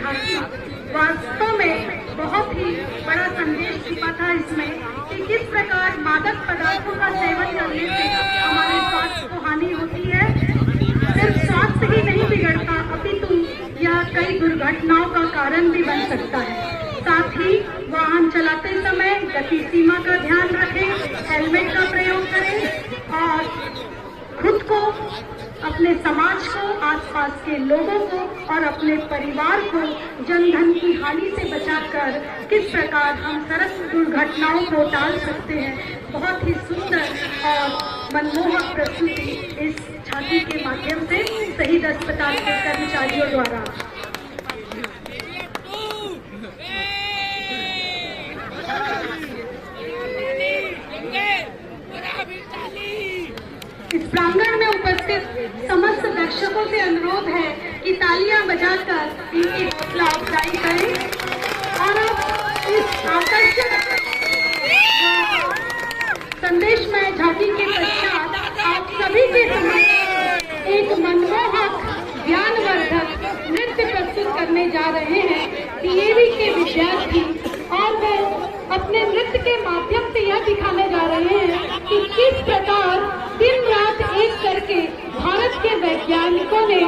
झांकी वास्तव में बहुत ही बड़ा संदेश छिपा था इसमें कि किस प्रकार मादक पदार्थों का सेवन करने से हमारे स्वास्थ्य को हानि होती है। सिर्फ स्वास्थ्य ही नहीं बिगड़ता, अपितु यह कई दुर्घटनाओं का कारण भी बन सकता है। साथ ही वाहन चलाते समय गति सीमा का ध्यान रखें, हेलमेट का प्रयोग करें और खुद को, अपने समाज को, आसपास के लोगों को और अपने परिवार को जनधन की हानि से बचाकर किस प्रकार हम सड़क दुर्घटनाओं को टाल सकते हैं। बहुत ही सुंदर और मनमोहक प्रस्तुति इस झांकी के माध्यम से शहीद अस्पताल के कर्मचारियों द्वारा। इस प्रांगण में उपस्थित समस्त दर्शकों से अनुरोध है कि तालियां बजाकर इनकी हौसला अफजाई करें और इस आकर्षक संदेशमय झांकी के पश्चात आप सभी के समक्ष एक मनमोहक ज्ञानवर्धक नृत्य प्रस्तुत करने जा रहे हैं डीएवी के विद्यार्थी और वो अपने नृत्य के माध्यम से यह दिखाने जा रहे हैं कि किस प्रकार दिन रात एक करके भारत के वैज्ञानिकों ने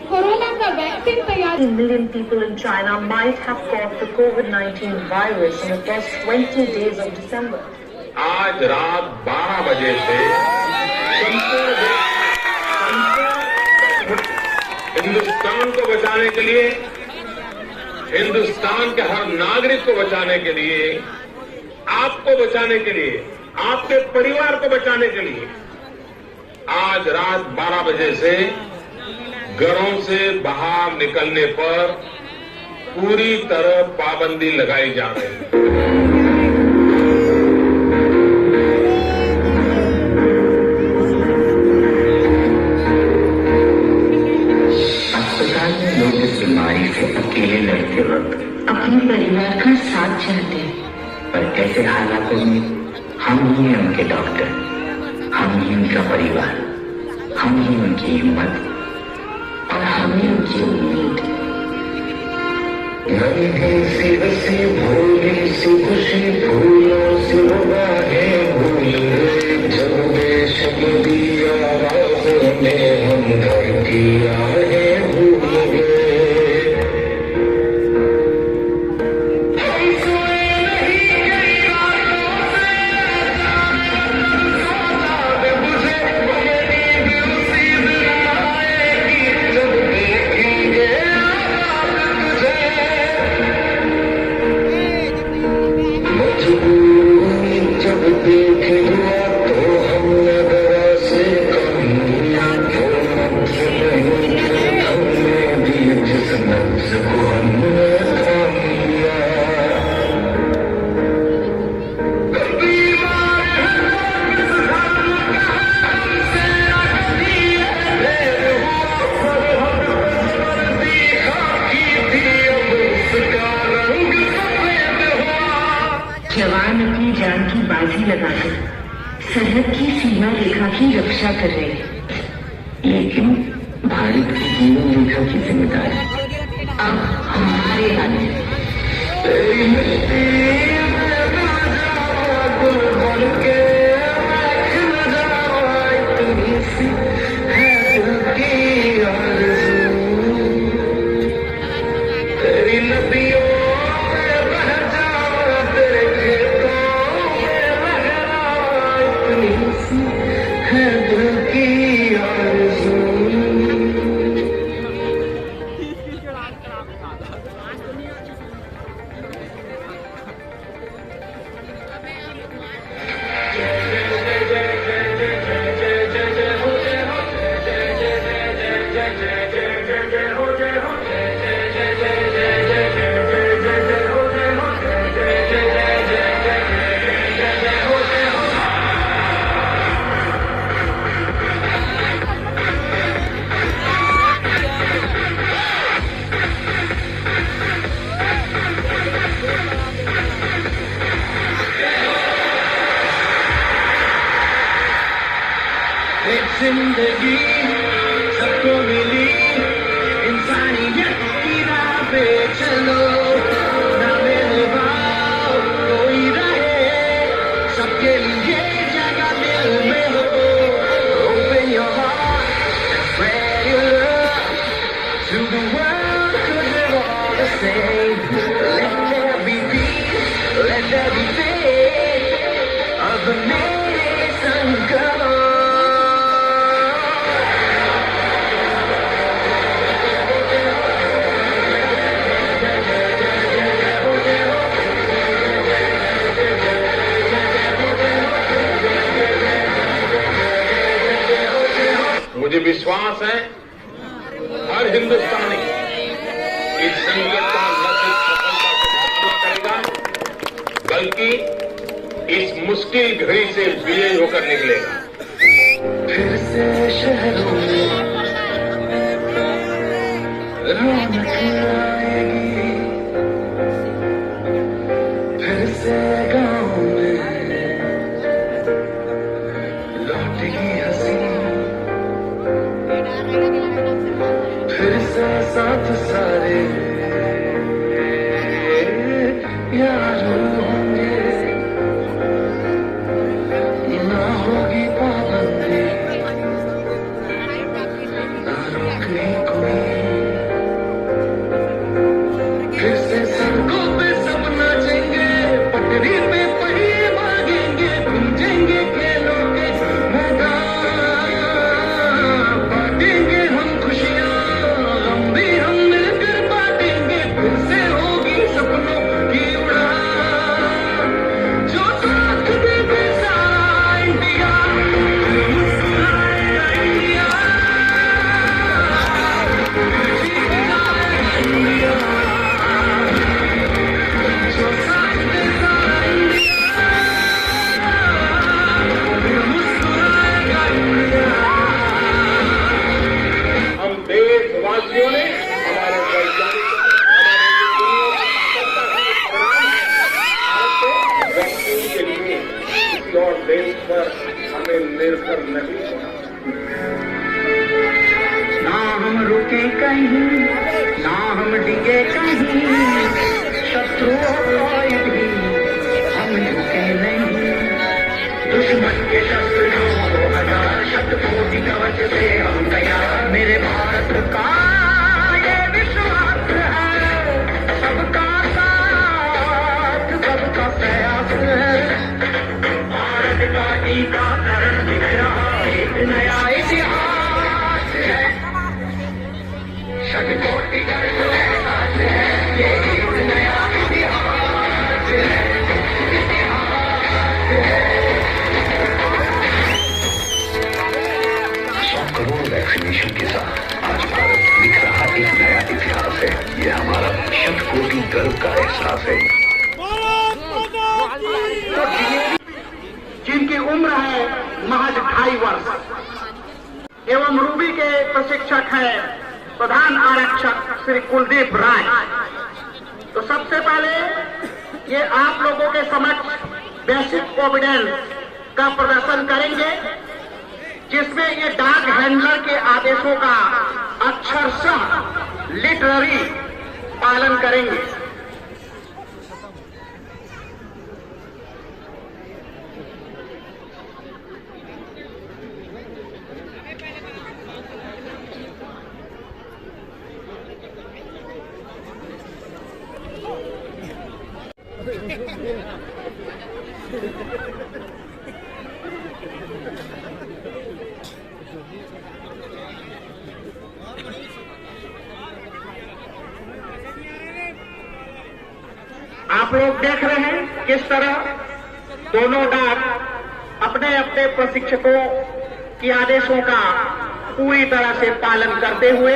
कोरोना का वैक्सीन तैयार। million people in China might have caught the COVID-19 virus in the first 20 days of December. आज रात 12 बजे से हिंदुस्तान को बचाने के लिए, हिंदुस्तान के हर नागरिक को बचाने के लिए, आपको बचाने के लिए, आपके परिवार को बचाने के लिए आज रात 12 बजे से घरों से बाहर निकलने पर पूरी तरह पाबंदी लगाई जा रही है। अस्पताल में लोग इस बीमारी से अकेले लड़ते वक्त अपने परिवार का साथ चाहते हैं, पर ऐसे हालातों में हम ही हैं उनके डॉक्टर, हम ही उनका परिवार, हम ही उनकी हिम्मत और हम ही उनकी उम्मीद। से बसी भूली से खुशी भूलों से बाहें भूल जब बेशक दिया आवाज़ों में हम धरती आहें भूल गए। जवान अपनी जान की बाजी लगाकर सरहद की सीमा रेखा की रक्षा कर रहे हैं, लेकिन भारत की जीवन रेखा की जिम्मेदारी अब हमारे हाथ में। जिंदगी सबको मिली इंसानियत की राह पे चलो ना मेरे भाव कोई रहे सबके लिए जगह दिल में हो open your heart and spread your love to the world cause we're all the same let there be peace let there be faith of the nation come on मुझे विश्वास है हर हिंदुस्तानी इस संकट का न सिर्फ सफलता से सामना करेगा बल्कि इस मुश्किल घड़ी से विजयी होकर निकलेगा। फिर से शहरों में रौनक आएगी फिर से गाँव में लौटेगी हंसी फिर से साथ सारे यार होंगे ना होगी पाबंदी ना रोकने कोई फिर से सड़कों पे सब नाचेंगे पटरी पे पहिए भागेंगे गूंजेंगे खेलों के मैदान बांटेंगे हम खुशियाँ हम भी हम मिलकर बांटेंगे फिर से होगी सपनों की उड़ान जो साथ देवे सारा इंडिया मुस्कुराएगा इंडिया जीतेगा इंडिया जो साथ दे सारा इंडिया मुस्कुराएगा इंडिया हम देशवासियों ने हमारे वैज्ञानिकों हमारे विज्ञानियों की ताकत का ही परिणाम है। भारत को वैक्सीन के लिए किसी और देश पर हमें निर्भर नहीं होना। ना हम रुके कहीं ना हम डिगे कहीं शत्रुओं कोई भी हम रुके नहीं दुश्मन के शस्त्र हो हजार शतकोटि कवच से हम तैयार मेरे भारत का ये विश्वास है सबका साथ सबका प्रयास है भारत का टीकाकरण दिख रहा एक नया इतिहास है शतकोटि कवच है ये एक नया इतिहास है करोड़ वैक्सीनेशन के साथ आज भारत लिख रहा एक नया इतिहास है ये हमारा शतकोटि गर्व का एहसास है जिनकी उम्र है महज 2.5 वर्ष एवं रूबी के प्रशिक्षक हैं प्रधान आरक्षक श्री कुलदीप राय। तो सबसे पहले ये आप लोगों के समक्ष बेसिक कॉन्फिडेंस का प्रदर्शन करेंगे जिसमें ये डाक हैंडलर के आदेशों का अक्षरशः लिटररी पालन करेंगे। आप लोग देख रहे हैं किस तरह दोनों डाक अपने अपने प्रशिक्षकों के आदेशों का पूरी तरह से पालन करते हुए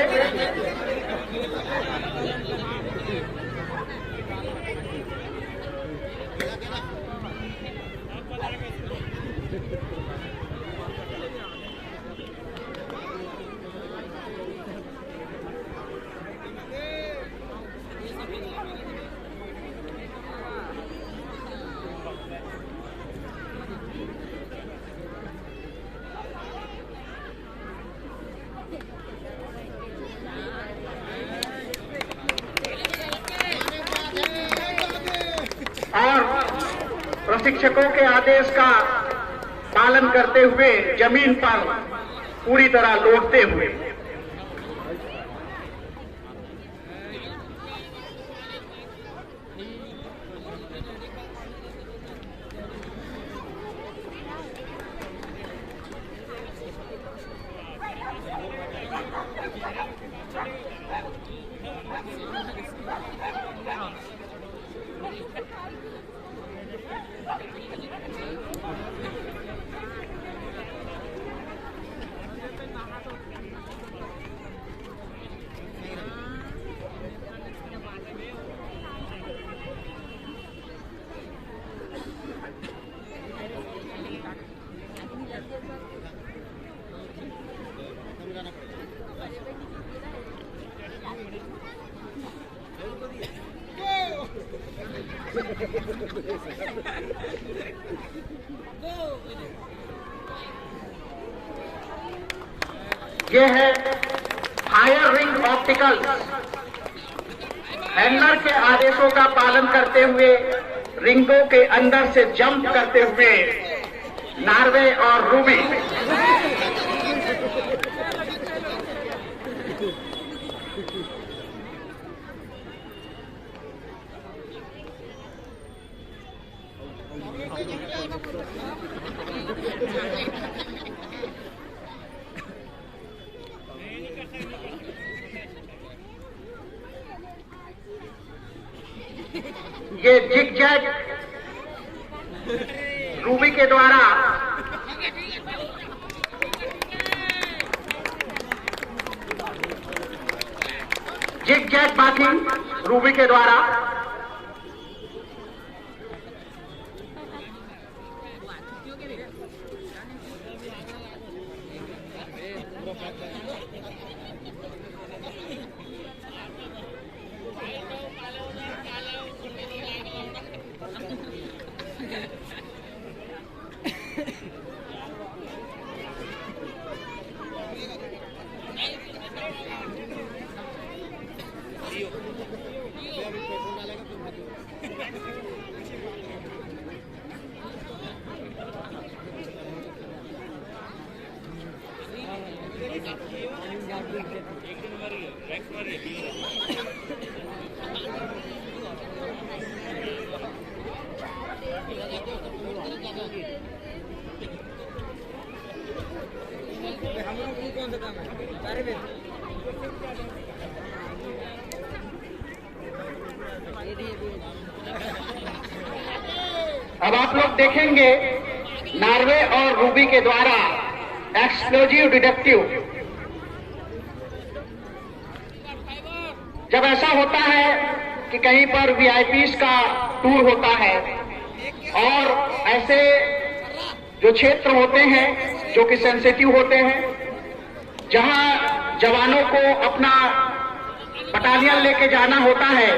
प्रशिक्षकों के आदेश का पालन करते हुए जमीन पर पूरी तरह लौटते हुए ये है फायर रिंग ऑप्टिकल्स। हैंडलर के आदेशों का पालन करते हुए रिंगों के अंदर से जंप करते हुए नॉर्वे और रूबी ये जिग-जैग रूबी के द्वारा जिग-जैग बाकिंग रूबी के द्वारा अब आप लोग देखेंगे नॉर्वे और रूबी के द्वारा एक्सप्लोजिव डिडक्टिव। जब ऐसा होता है कि कहीं पर वीआईपीज का टूर होता है और ऐसे जो क्षेत्र होते हैं जो कि सेंसिटिव होते हैं, जहां जवानों को अपना बटालियन लेके जाना होता है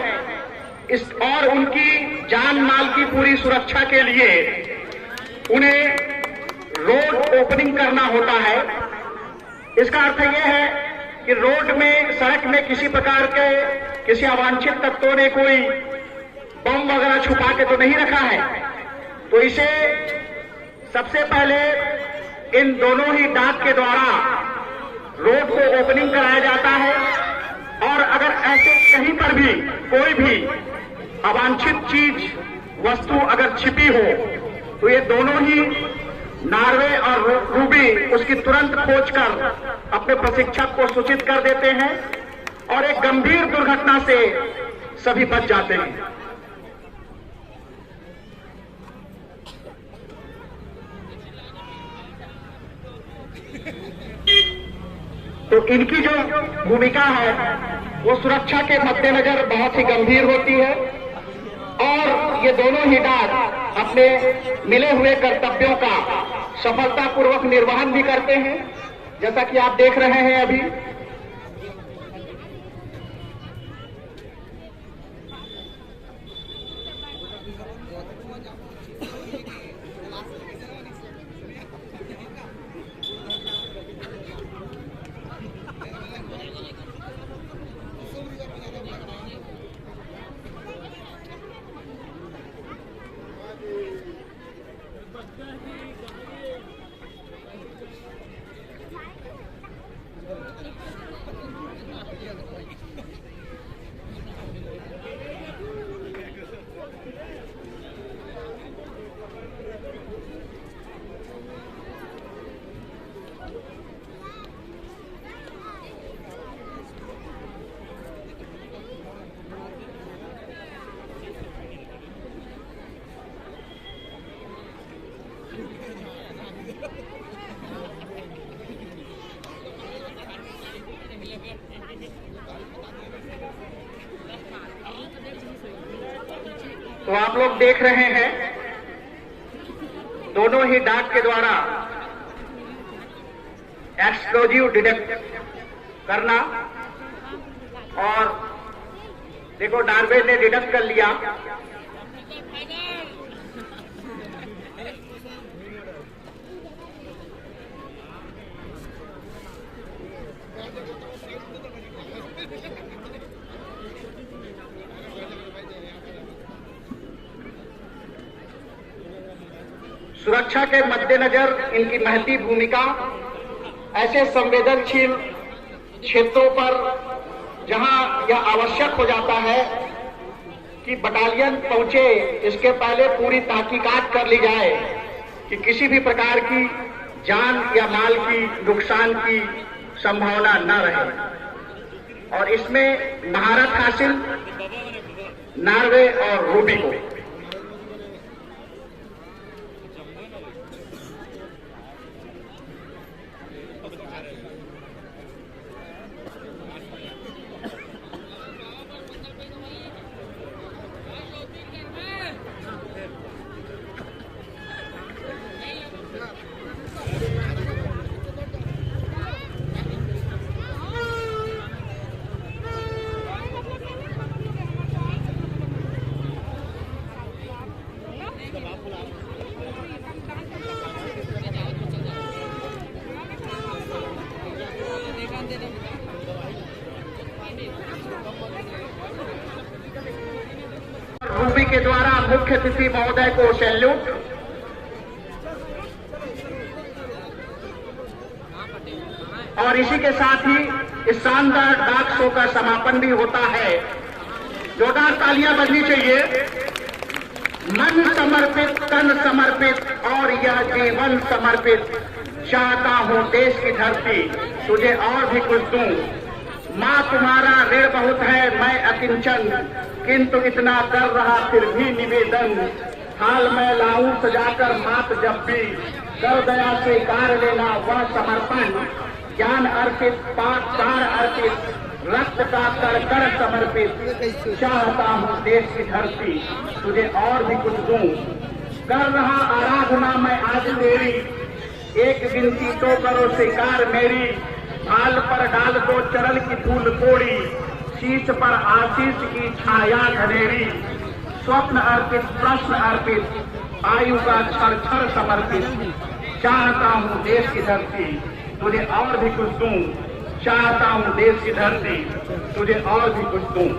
और उनकी जान माल की पूरी सुरक्षा के लिए उन्हें रोड ओपनिंग करना होता है। इसका अर्थ यह है कि रोड में, सड़क में किसी प्रकार के किसी अवांछित तत्वों ने कोई बम वगैरह छुपा के तो नहीं रखा है। तो इसे सबसे पहले इन दोनों ही डाक के द्वारा रोड को ओपनिंग कराया जाता है और अगर ऐसे कहीं पर भी कोई भी अवांछित चीज, वस्तु अगर छिपी हो तो ये दोनों ही नॉर्वे और रूबी उसकी तुरंत खोज कर अपने प्रशिक्षक को सूचित कर देते हैं और एक गंभीर दुर्घटना से सभी बच जाते हैं। तो इनकी जो भूमिका है वो सुरक्षा के मद्देनजर बहुत ही गंभीर होती है और ये दोनों ही डाक अपने मिले हुए कर्तव्यों का सफलतापूर्वक निर्वहन भी करते हैं, जैसा कि आप देख रहे हैं अभी। तो आप लोग देख रहे हैं दोनों ही डाक के द्वारा एक्सप्लोजिव डिटेक्ट करना, और देखो डार्बेन ने डिटेक्ट कर लिया। सुरक्षा के मद्देनजर इनकी महती भूमिका ऐसे संवेदनशील क्षेत्रों पर जहां यह आवश्यक हो जाता है कि बटालियन पहुंचे, इसके पहले पूरी तहकीकात कर ली जाए कि किसी भी प्रकार की जान या माल की नुकसान की संभावना न रहे। और इसमें महारत हासिल नार्वे और रूबी को। रूबी के द्वारा मुख्य अतिथि महोदय को सैल्यूट। और इसी के साथ ही इस शानदार डाक शो का समापन भी होता है। जोरदार तालियां बजनी चाहिए। मन समर्पित, तन समर्पित और यह जीवन समर्पित, चाहता हूं देश की धरती तुझे और भी कुछ दूं। माँ तुम्हारा ऋण बहुत है, मैं अकिंचन, किंतु इतना कर रहा फिर भी निवेदन। हाल मैं लाऊं सजाकर मात जब भी, कर दया से कार लेना वह समर्पण। ज्ञान अर्पित, पाक प्राण अर्पित, रक्त का कण समर्पित, चाहता हूं देश की धरती तुझे और भी कुछ दूं। कर रहा आराधना मैं आज तेरी, एक विनती तो करो स्वीकार मेरी। भाल पर डाल दो चरण की धूल कोड़ी, शीश पर आशीष की छाया घनेरी। स्वप्न अर्पित, प्रश्न अर्पित, आयु का क्षण क्षण समर्पित, चाहता हूं देश की धरती तुझे और भी कुछ दूं। चाहता हूं देश की धरती तुझे और भी कुछ दूं।